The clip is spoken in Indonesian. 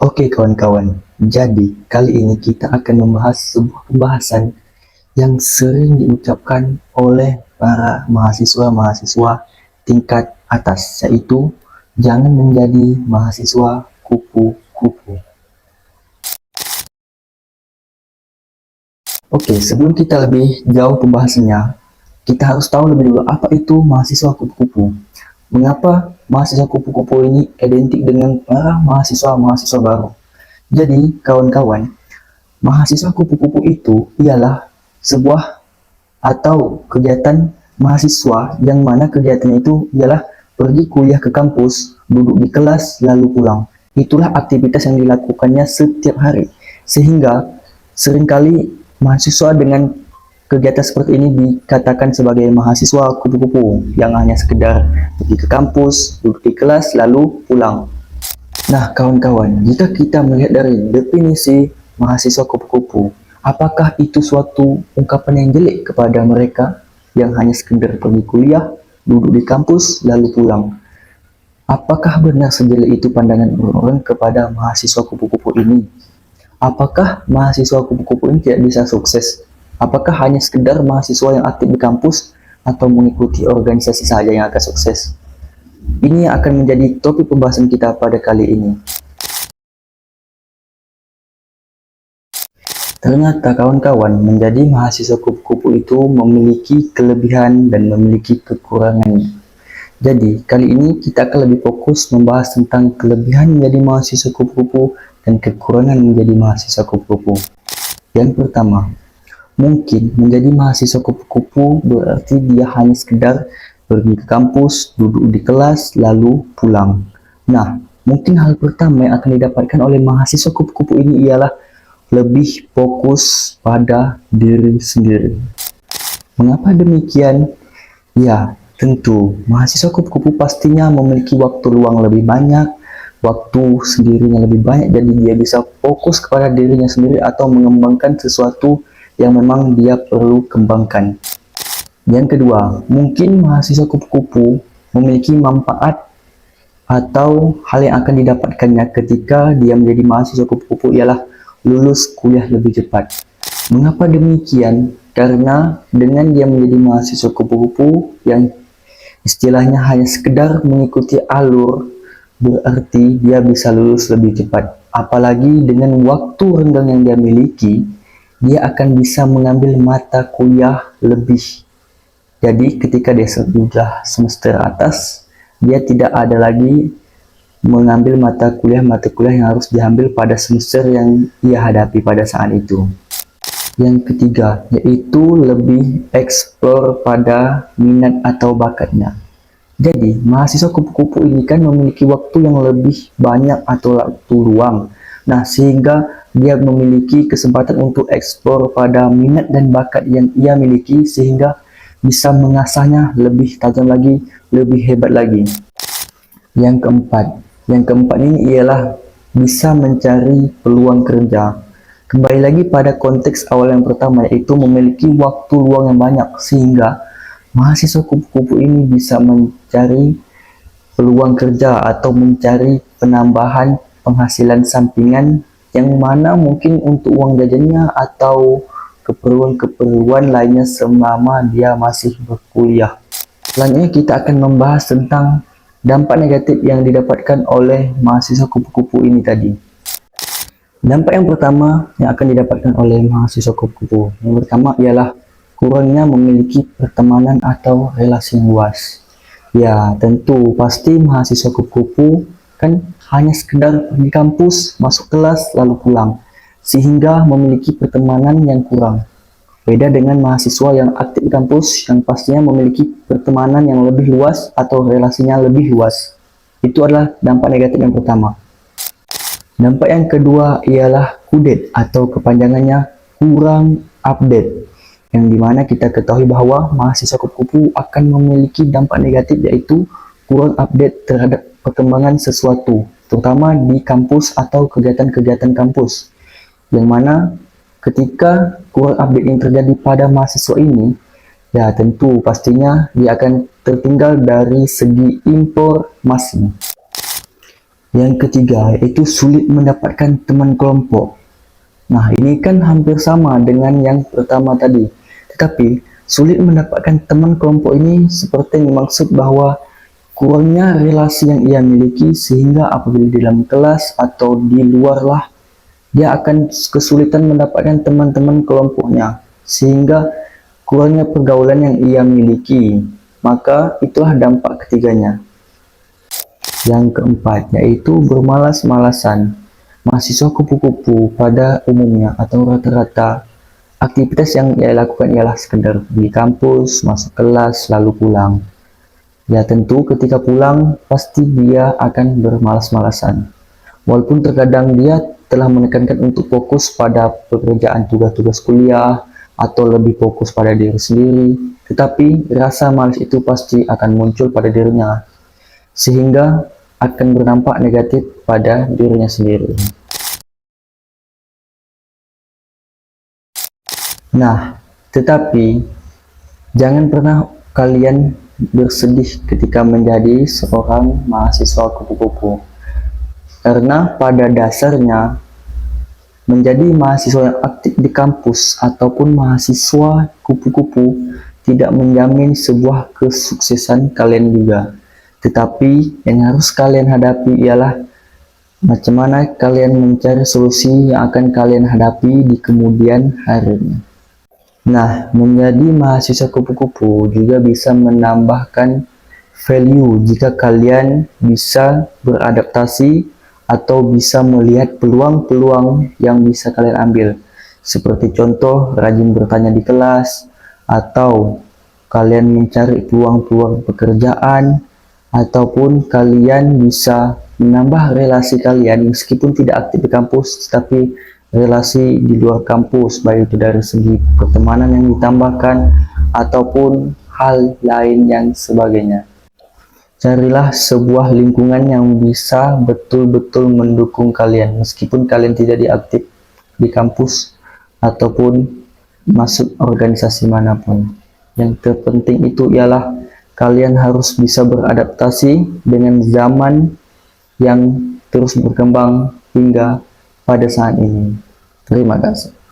Oke kawan-kawan, jadi kali ini kita akan membahas sebuah pembahasan yang sering diucapkan oleh para mahasiswa-mahasiswa tingkat atas, yaitu jangan menjadi mahasiswa kupu-kupu. Oke, sebelum kita lebih jauh pembahasannya, kita harus tahu lebih dulu apa itu mahasiswa kupu-kupu. Mengapa mahasiswa kupu-kupu ini identik dengan para mahasiswa-mahasiswa baru? Jadi, kawan-kawan, mahasiswa kupu-kupu itu ialah sebuah atau kegiatan mahasiswa yang mana kegiatannya itu ialah pergi kuliah ke kampus, duduk di kelas, lalu pulang. Itulah aktivitas yang dilakukannya setiap hari. Sehingga seringkali mahasiswa dengan kegiatan seperti ini dikatakan sebagai mahasiswa kupu-kupu yang hanya sekedar pergi ke kampus, duduk di kelas, lalu pulang. Nah, kawan-kawan, jika kita melihat dari definisi mahasiswa kupu-kupu, apakah itu suatu ungkapan yang jelek kepada mereka yang hanya sekedar pergi kuliah, duduk di kampus, lalu pulang? Apakah benar sejelek itu pandangan orang-orang kepada mahasiswa kupu-kupu ini? Apakah mahasiswa kupu-kupu ini tidak bisa sukses? Apakah hanya sekedar mahasiswa yang aktif di kampus atau mengikuti organisasi saja yang akan sukses? Ini akan menjadi topik pembahasan kita pada kali ini. Ternyata kawan-kawan, menjadi mahasiswa kupu-kupu itu memiliki kelebihan dan memiliki kekurangannya. Jadi, kali ini kita akan lebih fokus membahas tentang kelebihan menjadi mahasiswa kupu-kupu dan kekurangan menjadi mahasiswa kupu-kupu. Yang pertama, mungkin menjadi mahasiswa kupu-kupu berarti dia hanya sekedar pergi ke kampus, duduk di kelas, lalu pulang. Nah, mungkin hal pertama yang akan didapatkan oleh mahasiswa kupu-kupu ini ialah lebih fokus pada diri sendiri. Mengapa demikian? Ya, tentu mahasiswa kupu-kupu pastinya memiliki waktu luang lebih banyak, waktu sendirinya lebih banyak, jadi dia bisa fokus kepada dirinya sendiri atau mengembangkan sesuatu yang memang dia perlu kembangkan. Yang kedua, mungkin mahasiswa kupu-kupu memiliki manfaat atau hal yang akan didapatkannya ketika dia menjadi mahasiswa kupu-kupu ialah lulus kuliah lebih cepat. Mengapa demikian? Karena dengan dia menjadi mahasiswa kupu-kupu yang istilahnya hanya sekedar mengikuti alur, berarti dia bisa lulus lebih cepat. Apalagi dengan waktu renggang yang dia miliki, dia akan bisa mengambil mata kuliah lebih. Jadi ketika dia sudah semester atas, dia tidak ada lagi mengambil mata kuliah yang harus diambil pada semester yang ia hadapi pada saat itu. Yang ketiga, yaitu lebih eksplor pada minat atau bakatnya. Jadi, mahasiswa kupu-kupu ini kan memiliki waktu yang lebih banyak atau waktu luang. Nah, sehingga dia memiliki kesempatan untuk eksplor pada minat dan bakat yang ia miliki sehingga bisa mengasahnya lebih tajam lagi, lebih hebat lagi. Yang keempat ini ialah bisa mencari peluang kerja. Kembali lagi pada konteks awal yang pertama, yaitu memiliki waktu luang yang banyak sehingga mahasiswa kupu-kupu ini bisa mencari peluang kerja atau mencari penambahan penghasilan sampingan yang mana mungkin untuk uang jajannya atau keperluan-keperluan lainnya selama dia masih berkuliah. Selanjutnya kita akan membahas tentang dampak negatif yang didapatkan oleh mahasiswa kupu-kupu ini tadi. Dampak yang pertama yang akan didapatkan oleh mahasiswa kupu-kupu, yang pertama ialah kurangnya memiliki pertemanan atau relasi yang luas. Ya, tentu pasti mahasiswa kupu-kupu kan hanya sekedar pergi kampus, masuk kelas, lalu pulang, sehingga memiliki pertemanan yang kurang. Beda dengan mahasiswa yang aktif di kampus yang pastinya memiliki pertemanan yang lebih luas atau relasinya lebih luas. Itu adalah dampak negatif yang pertama. Dampak yang kedua ialah KUDET atau kepanjangannya kurang update. Yang dimana kita ketahui bahwa mahasiswa kupu-kupu akan memiliki dampak negatif yaitu kurang update terhadap perkembangan sesuatu, terutama di kampus atau kegiatan-kegiatan kampus. Yang mana ketika kurang update yang terjadi pada mahasiswa ini, ya tentu pastinya dia akan tertinggal dari segi informasi. Yang ketiga yaitu sulit mendapatkan teman kelompok. Nah, ini kan hampir sama dengan yang pertama tadi. Tetapi sulit mendapatkan teman kelompok ini seperti yang dimaksud bahwa kurangnya relasi yang ia miliki, sehingga apabila di dalam kelas atau di luar lah, dia akan kesulitan mendapatkan teman-teman kelompoknya, sehingga kurangnya pergaulan yang ia miliki. Maka itulah dampak ketiganya. Yang keempat yaitu bermalas-malasan. Mahasiswa kupu-kupu pada umumnya atau rata-rata aktivitas yang ia lakukan ialah sekedar di kampus, masuk kelas, lalu pulang. Ya tentu ketika pulang pasti dia akan bermalas-malasan. Walaupun terkadang dia telah menekankan untuk fokus pada pekerjaan tugas-tugas kuliah atau lebih fokus pada diri sendiri, tetapi rasa malas itu pasti akan muncul pada dirinya, sehingga akan berdampak negatif pada dirinya sendiri. Nah, tetapi jangan pernah kalian bersedih ketika menjadi seorang mahasiswa kupu-kupu. Karena pada dasarnya menjadi mahasiswa yang aktif di kampus ataupun mahasiswa kupu-kupu tidak menjamin sebuah kesuksesan kalian juga. Tetapi yang harus kalian hadapi ialah macam mana kalian mencari solusi yang akan kalian hadapi di kemudian harinya. Nah, menjadi mahasiswa kupu-kupu juga bisa menambahkan value jika kalian bisa beradaptasi atau bisa melihat peluang-peluang yang bisa kalian ambil. Seperti contoh, rajin bertanya di kelas, atau kalian mencari peluang-peluang pekerjaan, ataupun kalian bisa menambah relasi kalian meskipun tidak aktif di kampus, tapi relasi di luar kampus, baik itu dari segi pertemanan yang ditambahkan ataupun hal lain yang sebagainya. Carilah sebuah lingkungan yang bisa betul-betul mendukung kalian meskipun kalian tidak diaktif di kampus ataupun masuk organisasi manapun. Yang terpenting itu ialah kalian harus bisa beradaptasi dengan zaman yang terus berkembang hingga pada saat ini. Terima kasih.